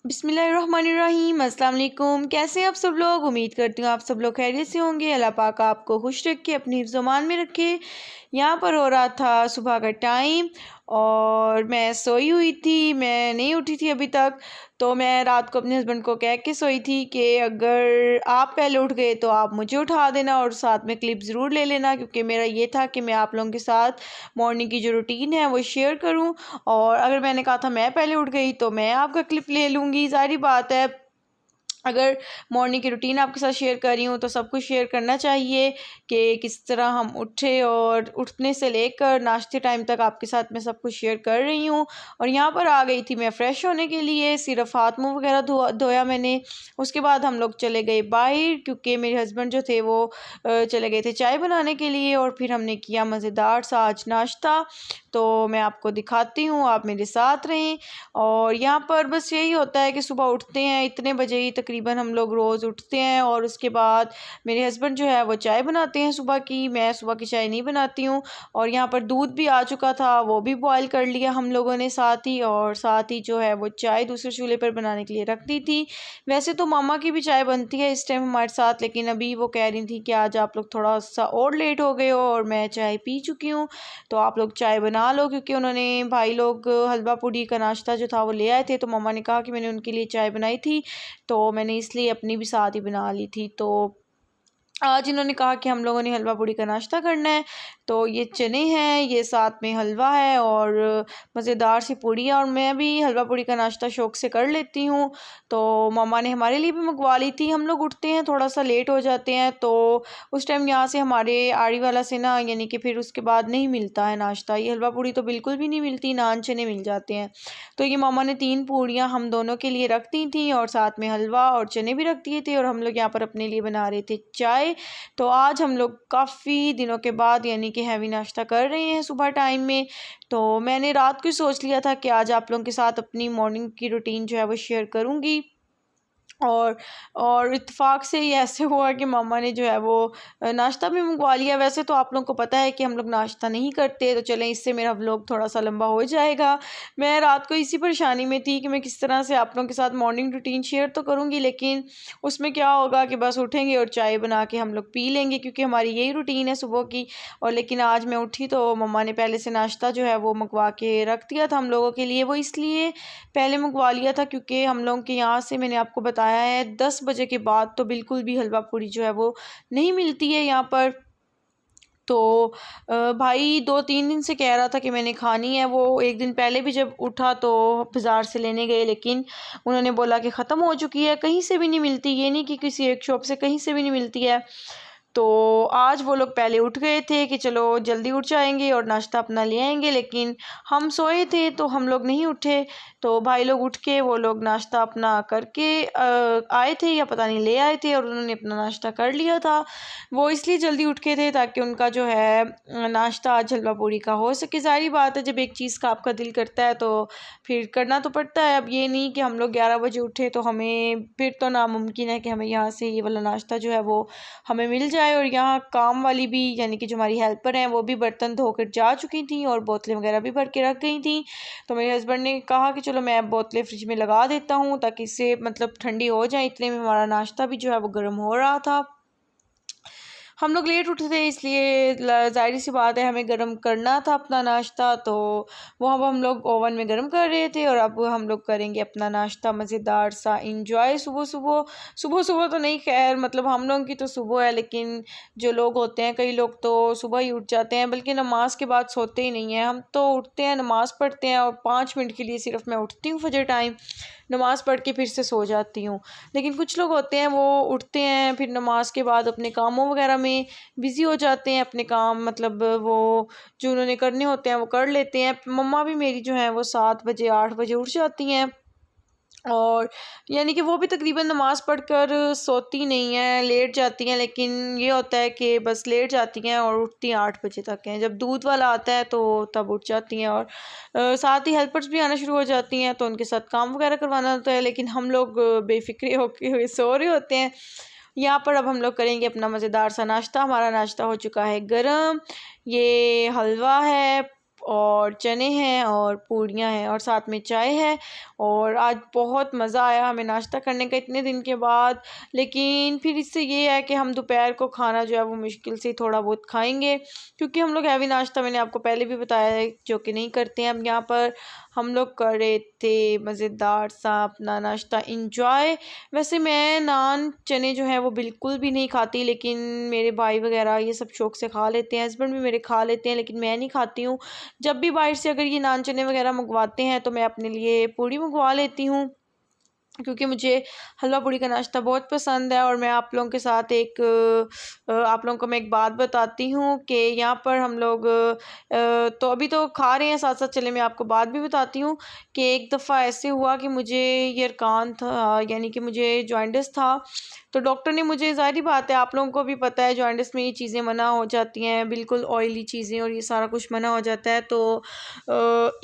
बिस्मिल्लाहिर्रहमानिर्रहीम। अस्सलाम वालेकुम। कैसे हैं आप सब लोग? उम्मीद करती हूँ आप सब लोग खैरियत से होंगे। अल्लाह पाक आपको खुश रखे, अपनी हिफ्ज़-ओ-मान में रखे। यहाँ पर हो रहा था सुबह का टाइम और मैं सोई हुई थी, मैं नहीं उठी थी अभी तक। तो मैं रात को अपने हस्बैंड को कह के सोई थी कि अगर आप पहले उठ गए तो आप मुझे उठा देना और साथ में क्लिप ज़रूर ले लेना, क्योंकि मेरा ये था कि मैं आप लोगों के साथ मॉर्निंग की जो रूटीन है वो शेयर करूं। और अगर मैंने कहा था मैं पहले उठ गई तो मैं आपका क्लिप ले लूँगी। ज़ाहिर बात है, अगर मॉर्निंग की रूटीन आपके साथ शेयर कर रही हूँ तो सब कुछ शेयर करना चाहिए कि किस तरह हम उठे, और उठने से लेकर नाश्ते टाइम तक आपके साथ मैं सब कुछ शेयर कर रही हूँ। और यहाँ पर आ गई थी मैं फ़्रेश होने के लिए, सिर्फ हाथ मुँह वगैरह धोया मैंने। उसके बाद हम लोग चले गए बाहर, क्योंकि मेरे हस्बैंड जो थे वो चले गए थे चाय बनाने के लिए, और फिर हमने किया मज़ेदार सा आज नाश्ता। तो मैं आपको दिखाती हूँ, आप मेरे साथ रहें। और यहाँ पर बस यही होता है कि सुबह उठते हैं इतने बजे ही तकरीबन हम लोग रोज़ उठते हैं, और उसके बाद मेरे हस्बैंड जो है वो चाय बनाते हैं सुबह की। मैं सुबह की चाय नहीं बनाती हूँ। और यहाँ पर दूध भी आ चुका था, वो भी बॉयल कर लिया हम लोगों ने साथ ही, और साथ ही जो है वो चाय दूसरे चूल्हे पर बनाने के लिए रख दी थी। वैसे तो मामा की भी चाय बनती है इस टाइम हमारे साथ, लेकिन अभी वो कह रही थी कि आज आप लोग थोड़ा सा और लेट हो गए हो और मैं चाय पी चुकी हूँ, तो आप लोग चाय बना लो। क्योंकि उन्होंने भाई लोग हलवा पूड़ी का नाश्ता जो था वो ले आए थे, तो मम्मा ने कहा कि मैंने उनके लिए चाय बनाई थी, तो मैंने इसलिए अपनी भी साथ ही बना ली थी। तो आज इन्होंने कहा कि हम लोगों ने हलवा पूड़ी का नाश्ता करना है, तो ये चने हैं, ये साथ में हलवा है और मज़ेदार सी पूड़ी है। और मैं भी हलवा पूड़ी का नाश्ता शौक़ से कर लेती हूँ, तो मम्मा ने हमारे लिए भी मंगवा ली थी। हम लोग उठते हैं थोड़ा सा लेट हो जाते हैं, तो उस टाइम यहाँ से हमारे आड़ी वाला से ना, यानी कि फिर उसके बाद नहीं मिलता है नाश्ता। ये हलवा पूड़ी तो बिल्कुल भी नहीं मिलती, नान चने मिल जाते हैं। तो ये मम्मा ने 3 पूड़ियाँ हम दोनों के लिए रख दी थी, और साथ में हलवा और चने भी रख दिए थे, और हम लोग यहाँ पर अपने लिए बना रहे थे चाय। तो आज हम लोग काफ़ी दिनों के बाद यानी कि हैवी नाश्ता कर रहे हैं सुबह टाइम में। तो मैंने रात को ही सोच लिया था कि आज आप लोगों के साथ अपनी मॉर्निंग की रूटीन जो है वो शेयर करूँगी। और इत्तेफाक से ये ऐसे हुआ कि मम्मा ने जो है वो नाश्ता भी मंगवा लिया। वैसे तो आप लोगों को पता है कि हम लोग नाश्ता नहीं करते, तो चलें इससे मेरा व्लॉग थोड़ा सा लंबा हो जाएगा। मैं रात को इसी परेशानी में थी कि मैं किस तरह से आप लोगों के साथ मॉर्निंग रूटीन शेयर तो करूँगी, लेकिन उसमें क्या होगा कि बस उठेंगे और चाय बना के हम लोग पी लेंगे, क्योंकि हमारी यही रूटीन है सुबह की। और लेकिन आज मैं उठी तो मम्मा ने पहले से नाश्ता जो है वो मंगवा के रख दिया था हम लोगों के लिए। वो इसलिए पहले मंगवा लिया था क्योंकि हम लोगों के यहाँ से, मैंने आपको बताया है, 10 बजे के बाद तो बिल्कुल भी हलवा पूड़ी जो है वो नहीं मिलती है यहाँ पर। तो भाई 2-3 दिन से कह रहा था कि मैंने खानी है। वो एक दिन पहले भी जब उठा तो बाज़ार से लेने गए, लेकिन उन्होंने बोला कि ख़त्म हो चुकी है, कहीं से भी नहीं मिलती। ये नहीं कि किसी एक शॉप से, कहीं से भी नहीं मिलती है। तो आज वो लोग पहले उठ गए थे कि चलो जल्दी उठ जाएंगे और नाश्ता अपना ले आएंगे, लेकिन हम सोए थे तो हम लोग नहीं उठे। तो भाई लोग उठ के वो लोग नाश्ता अपना करके आए थे, या पता नहीं ले आए थे, और उन्होंने अपना नाश्ता कर लिया था। वो इसलिए जल्दी उठ के थे ताकि उनका जो है नाश्ता आज हलवा पूड़ी का हो सके। ज़ाहिर बात है, जब एक चीज़ का आपका दिल करता है तो फिर करना तो पड़ता है। अब ये नहीं कि हम लोग 11 बजे उठे तो हमें, फिर तो नामुमकिन है कि हमें यहाँ से ये वाला नाश्ता जो है वो हमें मिल जाए। और यहाँ काम वाली भी, यानी कि जो हमारी हेल्पर हैं, वो भी बर्तन धोकर जा चुकी थी और बोतलें वगैरह भी भर के रख गई थी। तो मेरे हस्बैंड ने कहा कि चलो मैं बोतलें फ्रिज में लगा देता हूँ ताकि इससे मतलब ठंडी हो जाए। इतने में हमारा नाश्ता भी जो है वो गर्म हो रहा था। हम लोग लेट उठे थे, इसलिए ज़ाहिर सी बात है हमें गरम करना था अपना नाश्ता। तो वो अब हम लोग ओवन में गरम कर रहे थे, और अब हम लोग करेंगे अपना नाश्ता मज़ेदार सा इंजॉय सुबह सुबह। सुबह सुबह तो नहीं, खैर मतलब हम लोगों की तो सुबह है, लेकिन जो लोग होते हैं, कई लोग तो सुबह ही उठ जाते हैं, बल्कि नमाज के बाद सोते ही नहीं हैं। हम तो उठते हैं, नमाज़ पढ़ते हैं, और 5 मिनट के लिए सिर्फ मैं उठती हूँ फजर टाइम, नमाज़ पढ़ के फिर से सो जाती हूँ। लेकिन कुछ लोग होते हैं वो उठते हैं, फिर नमाज के बाद अपने कामों वगैरह में बिज़ी हो जाते हैं। अपने काम मतलब वो जो उन्होंने करने होते हैं वो कर लेते हैं। मम्मा भी मेरी जो है वो 7 बजे 8 बजे उठ जाती हैं, और यानी कि वो भी तकरीबन नमाज़ पढ़कर सोती नहीं हैं, लेट जाती हैं। लेकिन ये होता है कि बस लेट जाती हैं और उठती हैं 8 बजे तक हैं। जब दूध वाला आता है तो तब उठ जाती हैं, और साथ ही हेल्पर्स भी आना शुरू हो जाती हैं, तो उनके साथ काम वगैरह करवाना होता है। लेकिन हम लोग बेफ़िक्रे होके हुए सो रहे होते हैं। यहाँ पर अब हम लोग करेंगे अपना मज़ेदार सा नाश्ता। हमारा नाश्ता हो चुका है गरम। ये हलवा है, और चने हैं और पूड़ियाँ हैं और साथ में चाय है। और आज बहुत मज़ा आया हमें नाश्ता करने का इतने दिन के बाद। लेकिन फिर इससे ये है कि हम दोपहर को खाना जो है वो मुश्किल से थोड़ा बहुत खाएंगे, क्योंकि हम लोग हैवी नाश्ता मैंने आपको पहले भी बताया है जो कि नहीं करते हैं। अब यहाँ पर हम लोग कर रहे थे मज़ेदार सा अपना नाश्ता इंजॉय। वैसे मैं नान चने जो है वो बिल्कुल भी नहीं खाती, लेकिन मेरे भाई वगैरह ये सब शौक से खा लेते हैं, हस्बैंड भी मेरे खा लेते हैं, लेकिन मैं नहीं खाती हूँ। जब भी बाहर से अगर ये नान चने वगैरह मंगवाते हैं तो मैं अपने लिए पूड़ी मंगवा लेती हूँ, क्योंकि मुझे हलवा पूड़ी का नाश्ता बहुत पसंद है। और मैं आप लोगों के साथ आप लोगों को मैं एक बात बताती हूँ कि यहाँ पर हम लोग तो अभी तो खा रहे हैं, साथ साथ चले मैं आपको बात भी बताती हूँ कि एक दफ़ा ऐसे हुआ कि मुझे ये अरकान था, यानी कि मुझे जॉइंटिस था। तो डॉक्टर ने मुझे, ज़ाहिर बात है आप लोगों को भी पता है जॉइंटिस में ये चीज़ें मना हो जाती हैं, बिल्कुल ऑयली चीज़ें और ये सारा कुछ मना हो जाता है। तो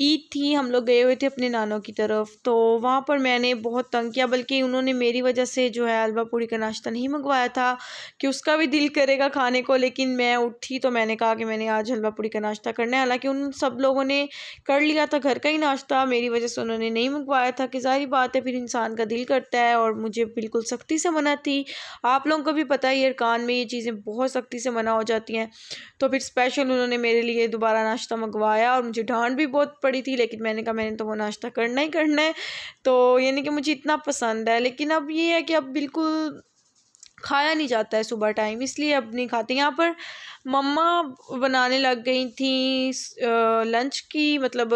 ईद थी, हम लोग गए हुए थे अपने नानों की तरफ, तो वहाँ पर मैंने बहुत तंग किया, बल्कि उन्होंने मेरी वजह से जो है हलवा पूड़ी का नाश्ता नहीं मंगवाया था कि उसका भी दिल करेगा खाने को। लेकिन मैं उठी तो मैंने कहा कि मैंने आज हलवा पूड़ी का नाश्ता करना है। हालांकि उन सब लोगों ने कर लिया था घर का ही नाश्ता, मेरी वजह से उन्होंने नहीं मंगवाया था कि ज़ाहिर बात है फिर इंसान का दिल करता है, और मुझे बिल्कुल सख्ती से मना थी। आप लोगों को भी पता है ये अरकान में ये चीज़ें बहुत सख्ती से मना हो जाती हैं। तो फिर स्पेशल उन्होंने मेरे लिए दोबारा नाश्ता मंगवाया और मुझे डांट भी बहुत पड़ी थी, लेकिन मैंने कहा मैंने तो वो नाश्ता करना ही करना है। तो यानी कि मुझे इतना पसंद है, लेकिन अब ये है कि अब बिल्कुल खाया नहीं जाता है सुबह टाइम, इसलिए अब नहीं खाते। यहाँ पर मम्मा बनाने लग गई थी लंच की, मतलब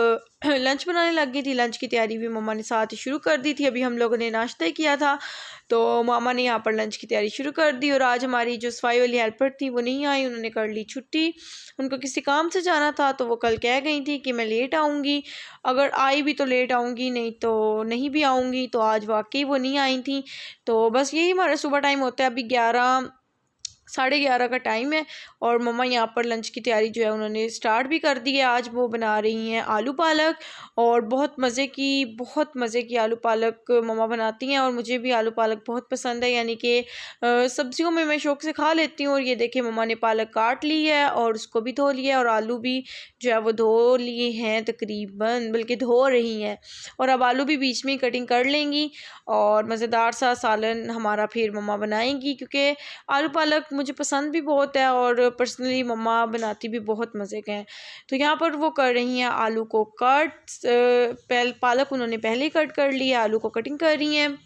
लंच बनाने लग गई थी। लंच की तैयारी भी मम्मा ने साथ ही शुरू कर दी थी, अभी हम लोगों ने नाश्ता ही किया था, तो मामा ने यहाँ पर लंच की तैयारी शुरू कर दी। और आज हमारी जो सफाई वाली हेल्पर थी वो नहीं आई, उन्होंने कर ली छुट्टी, उनको किसी काम से जाना था, तो वो कल कह गई थी कि मैं लेट आऊँगी, अगर आई भी तो लेट आऊँगी, नहीं तो नहीं भी आऊँगी। तो आज वाकई वो नहीं आई थी। तो बस यही हमारा सुबह टाइम होता है। अभी 11 साढ़े 11 का टाइम है और मम्मा यहाँ पर लंच की तैयारी जो है उन्होंने स्टार्ट भी कर दी है। आज वो बना रही हैं आलू पालक, और बहुत मज़े की आलू पालक मम्मा बनाती हैं, और मुझे भी आलू पालक बहुत पसंद है। यानी कि सब्जियों में मैं शौक से खा लेती हूँ। और ये देखिए मम्मा ने पालक काट ली है और उसको भी धो लिया है, और आलू भी जो है वो धो लिए हैं तकरीबन, बल्कि धो रही हैं। और अब आलू भी बीच में कटिंग कर लेंगी और मज़ेदार सा सालन हमारा फिर मम्मा बनाएंगी, क्योंकि आलू पालक मुझे पसंद भी बहुत है और पर्सनली मम्मा बनाती भी बहुत मज़े के हैं। तो यहाँ पर वो कर रही हैं आलू को कट, पालक उन्होंने पहले ही कट कर लिया, आलू को कटिंग कर रही हैं।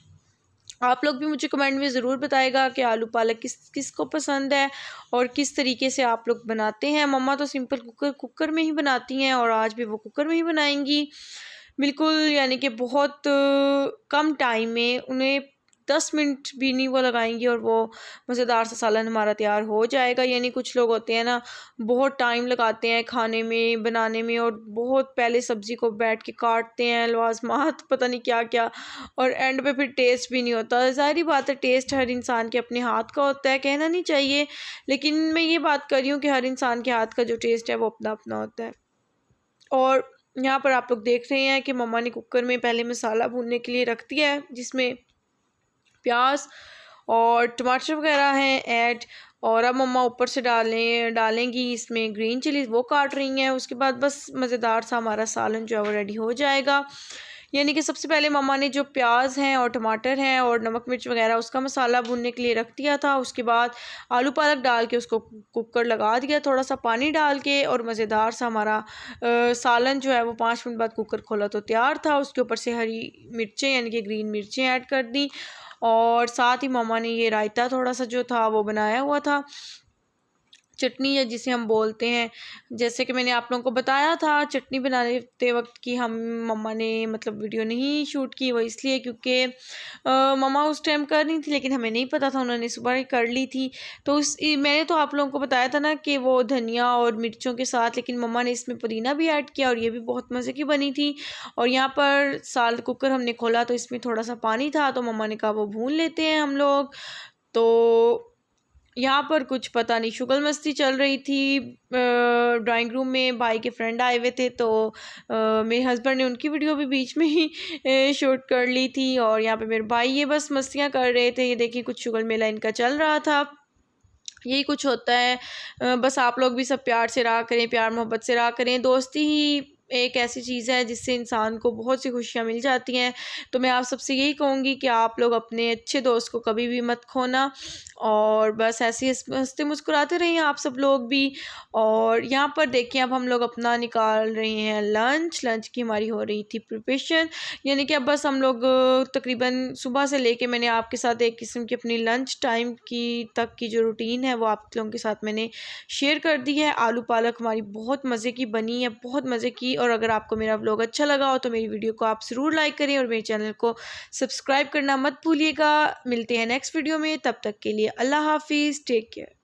आप लोग भी मुझे कमेंट में ज़रूर बताएगा कि आलू पालक किस को पसंद है और किस तरीके से आप लोग बनाते हैं। मम्मा तो सिंपल कुकर में ही बनाती हैं, और आज भी वो कुकर में ही बनाएंगी बिल्कुल। यानी कि बहुत कम टाइम में, उन्हें 10 मिनट भी नहीं वो लगाएंगी और वो मज़ेदार सा सालन हमारा तैयार हो जाएगा। यानी कुछ लोग होते हैं ना, बहुत टाइम लगाते हैं खाने में, बनाने में, और बहुत पहले सब्ज़ी को बैठ के काटते हैं, लवाज़मात पता नहीं क्या क्या, और एंड पे फिर टेस्ट भी नहीं होता। ज़ाहिर बात है टेस्ट हर इंसान के अपने हाथ का होता है, कहना नहीं चाहिए, लेकिन मैं ये बात कर रही हूँ कि हर इंसान के हाथ का जो टेस्ट है वो अपना अपना होता है। और यहाँ पर आप लोग देख रहे हैं कि मम्मा ने कुकर में पहले मसाला भूनने के लिए रख दिया है, जिसमें प्याज और टमाटर वगैरह हैं ऐड, और अब मम्मा ऊपर से डालेंगी इसमें ग्रीन चिलीज, वो काट रही हैं। उसके बाद बस मज़ेदार सा हमारा सालन जो है वो रेडी हो जाएगा। यानी कि सबसे पहले मम्मा ने जो प्याज हैं और टमाटर हैं और नमक मिर्च वगैरह उसका मसाला भूनने के लिए रख दिया था। उसके बाद आलू पालक डाल के उसको कुकर लगा दिया थोड़ा सा पानी डाल के, और मज़ेदार सा हमारा सालन जो है वो 5 मिनट बाद कुकर खोला तो तैयार था। उसके ऊपर से हरी मिर्चें यानी कि ग्रीन मिर्चें ऐड कर दी, और साथ ही मामा ने ये रायता थोड़ा सा जो था वो बनाया हुआ था, चटनी है जिसे हम बोलते हैं। जैसे कि मैंने आप लोगों को बताया था चटनी बनाते वक्त कि हम मम्मा ने मतलब वीडियो नहीं शूट की, वो इसलिए क्योंकि मम्मा उस टाइम कर रही थी, लेकिन हमें नहीं पता था, उन्होंने सुबह ही कर ली थी। तो मैंने तो आप लोगों को बताया था ना कि वो धनिया और मिर्चों के साथ, लेकिन मम्मा ने इसमें पुदीना भी ऐड किया और ये भी बहुत मज़े की बनी थी। और यहाँ पर कुकर हमने खोला तो इसमें थोड़ा सा पानी था, तो मम्मा ने कहा वो भून लेते हैं हम लोग। तो यहाँ पर कुछ पता नहीं शुगल मस्ती चल रही थी। ड्राइंग रूम में भाई के फ्रेंड आए हुए थे, तो मेरे हस्बैंड ने उनकी वीडियो भी बीच में ही शूट कर ली थी, और यहाँ पे मेरे भाई ये बस मस्तियाँ कर रहे थे। ये देखिए कुछ शुगल मेला इनका चल रहा था। यही कुछ होता है। बस आप लोग भी सब प्यार से रहा करें, प्यार मोहब्बत से रहा करें। दोस्ती ही एक ऐसी चीज़ है जिससे इंसान को बहुत सी खुशियाँ मिल जाती हैं। तो मैं आप सबसे यही कहूँगी कि आप लोग अपने अच्छे दोस्त को कभी भी मत खोना, और बस ऐसे ही हँसते मुस्कुराते रहिए आप सब लोग भी। और यहाँ पर देखिए अब हम लोग अपना निकाल रहे हैं लंच। लंच की हमारी हो रही थी प्रिपरेशन, यानी कि अब बस हम लोग तकरीबन सुबह से लेके मैंने आपके साथ एक किस्म की अपनी लंच टाइम की तक की जो रूटीन है वो आप लोगों के साथ मैंने शेयर कर दी है। आलू पालक हमारी बहुत मज़े की बनी है, बहुत मज़े की। और अगर आपको मेरा व्लॉग अच्छा लगा हो तो मेरी वीडियो को आप ज़रूर लाइक करें और मेरे चैनल को सब्सक्राइब करना मत भूलिएगा। मिलते हैं नेक्स्ट वीडियो में, तब तक के लिए अल्लाह हाफिज़, टेक केयर।